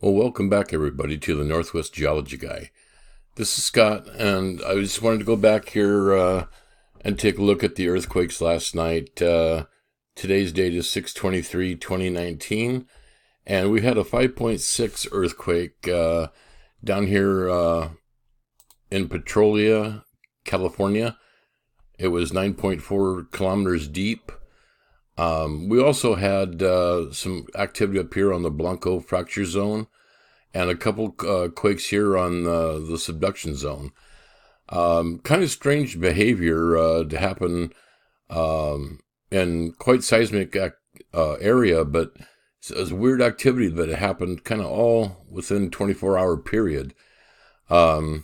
Well, welcome back, everybody, to the Northwest Geology Guy. This is Scott, and I just wanted to go back here and take a look at the earthquakes last night. Today's date is 6/23/2019, and we had a 5.6 earthquake down here in Petrolia, California. It was 9.4 kilometers deep. We also had some activity up here on the Blanco fracture zone and a couple quakes here on the subduction zone. Kind of strange behavior to happen in quite seismic area, but it's weird activity that it happened kind of all within 24-hour period. I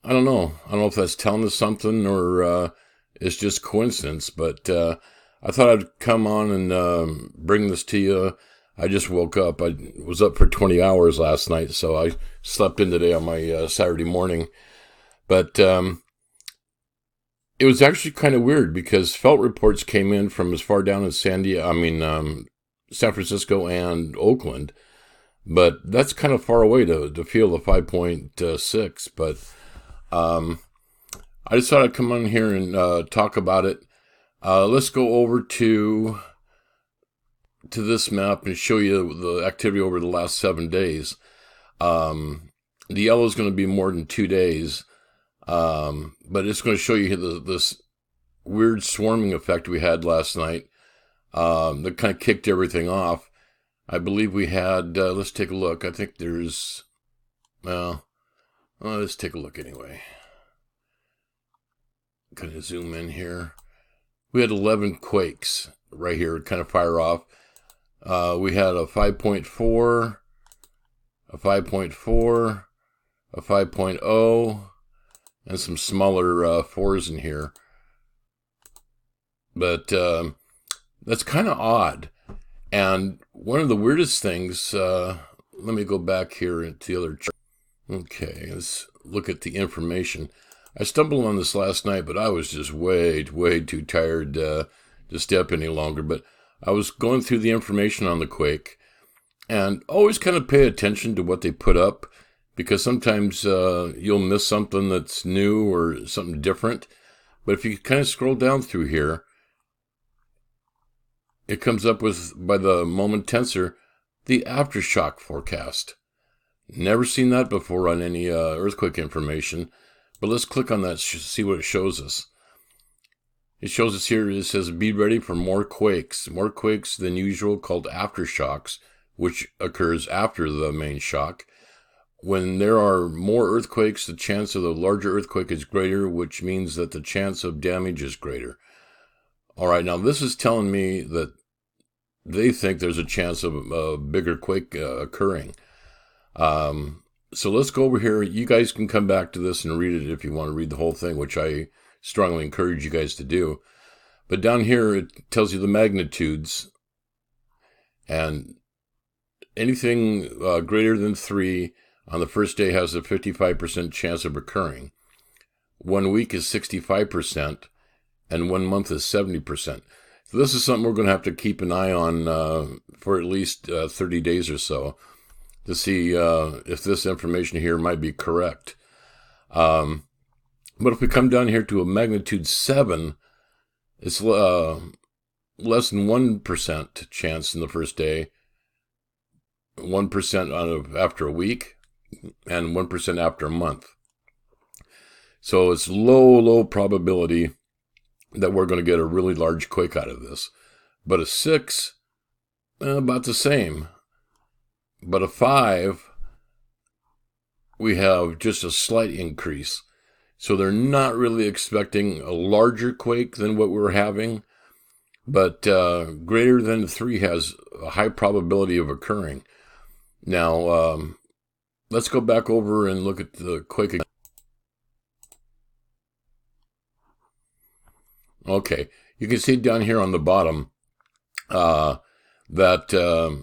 don't know. I don't know if that's telling us something or it's just coincidence, but I thought I'd come on and bring this to you. I just woke up. I was up for 20 hours last night, so I slept in today on my Saturday morning. But it was actually kind of weird because felt reports came in from as far down as San Francisco and Oakland. But that's kind of far away to feel the 5.6. But I just thought I'd come on here and talk about it. Let's go over to this map and show you the activity over the last 7 days. The yellow is going to be more than 2 days, but it's going to show you this weird swarming effect we had last night that kind of kicked everything off. I believe we had, let's take a look. I think there's, let's take a look anyway. Kind of zoom in here. We had 11 quakes right here, kind of fire off. We had a 5.4, a 5.4, a 5.0, and some smaller 4s in here. But that's kind of odd. And one of the weirdest things, let me go back here into the other chart. Okay, let's look at the information. I stumbled on this last night, but I was just way too tired to stay up any longer. But I was going through the information on the quake, and always kind of pay attention to what they put up, because sometimes you'll miss something that's new or something different. But if you kind of scroll down through here, it comes up with, by the moment tensor, the aftershock forecast. Never seen that before on any earthquake information. But let's click on that, see what it shows us. It shows us here, it says, be ready for more quakes than usual, called aftershocks, which occurs after the main shock. When there are more earthquakes, the chance of the larger earthquake is greater, which means that the chance of damage is greater. All right, now this is telling me that they think there's a chance of a bigger quake occurring. So let's go over here. You guys can come back to this and read it if you want to read the whole thing, which I strongly encourage you guys to do. But down here, it tells you the magnitudes. And anything greater than 3 on the first day has a 55% chance of occurring. 1 week is 65%, and 1 month is 70%. So this is something we're going to have to keep an eye on for at least 30 days or so, to see if this information here might be correct. But if we come down here to a magnitude 7, it's less than 1% chance in the first day, 1% after a week, and 1% after a month. So it's low probability that we're going to get a really large quake out of this. But a 6, about the same. But a 5, we have just a slight increase. So they're not really expecting a larger quake than what we're having, but greater than 3 has a high probability of occurring. Now, let's go back over and look at the quake again. Okay, you can see down here on the bottom that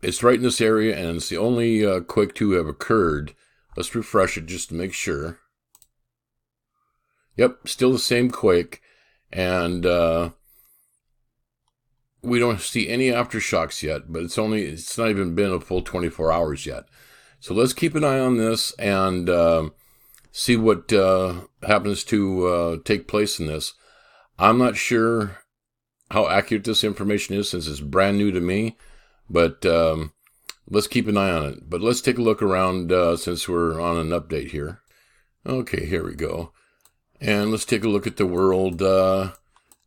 it's right in this area, and it's the only quake to have occurred. Let's refresh it just to make sure. Yep, still the same quake. And we don't see any aftershocks yet, but it's not even been a full 24 hours yet. So let's keep an eye on this and see what happens to take place in this. I'm not sure how accurate this information is since it's brand new to me, but let's keep an eye on it. But let's take a look around since we're on an update here. Okay, here we go. And let's take a look at the world.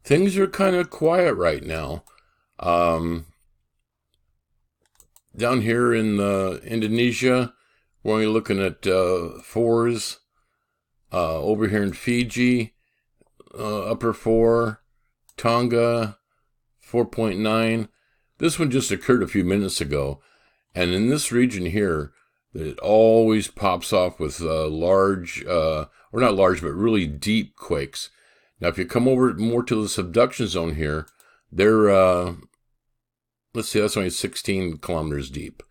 Things are kind of quiet right now. Down here in Indonesia, we're only looking at 4s. Over here in Fiji, upper 4. Tonga, 4.9. This one just occurred a few minutes ago. And in this region here, it always pops off with large, or not large, but really deep quakes. Now, if you come over more to the subduction zone here, they're, let's see, that's only 16 kilometers deep.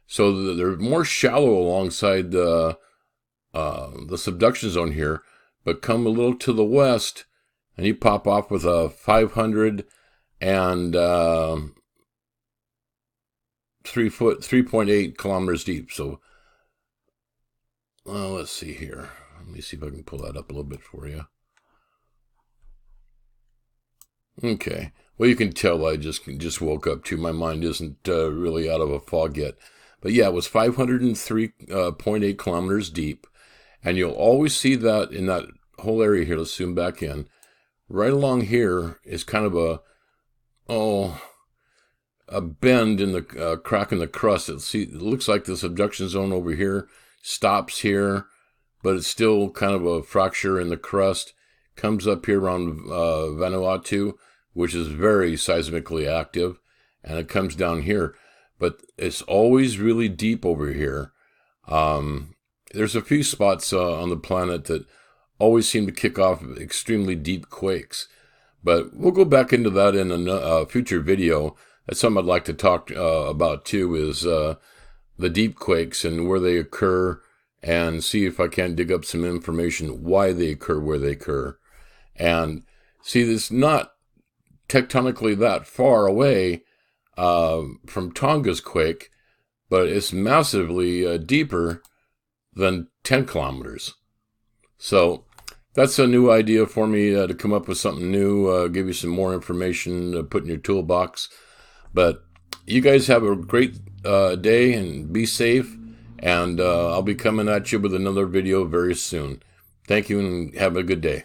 So they're more shallow alongside the subduction zone here, but come a little to the west, and you pop off with a 500 and 3.8 kilometers deep. So, let's see here. Let me see if I can pull that up a little bit for you. Okay. Well, you can tell I just woke up too. My mind isn't really out of a fog yet. But yeah, it was 503.8 kilometers deep. And you'll always see that in that whole area here. Let's zoom back in. Right along here is kind of a bend in the crack in the crust. It looks like the subduction zone over here stops here, but it's still kind of a fracture in the crust. Comes up here around Vanuatu, which is very seismically active, and it comes down here. But it's always really deep over here. There's a few spots on the planet that always seem to kick off extremely deep quakes. But we'll go back into that in a future video. That's something I'd like to talk about too, is the deep quakes and where they occur, and see if I can dig up some information why they occur where they occur. And see, it's not tectonically that far away from Tonga's quake, but it's massively deeper than 10 kilometers. So that's a new idea for me to come up with something new, give you some more information to put in your toolbox. But you guys have a great day and be safe. And I'll be coming at you with another video very soon. Thank you and have a good day.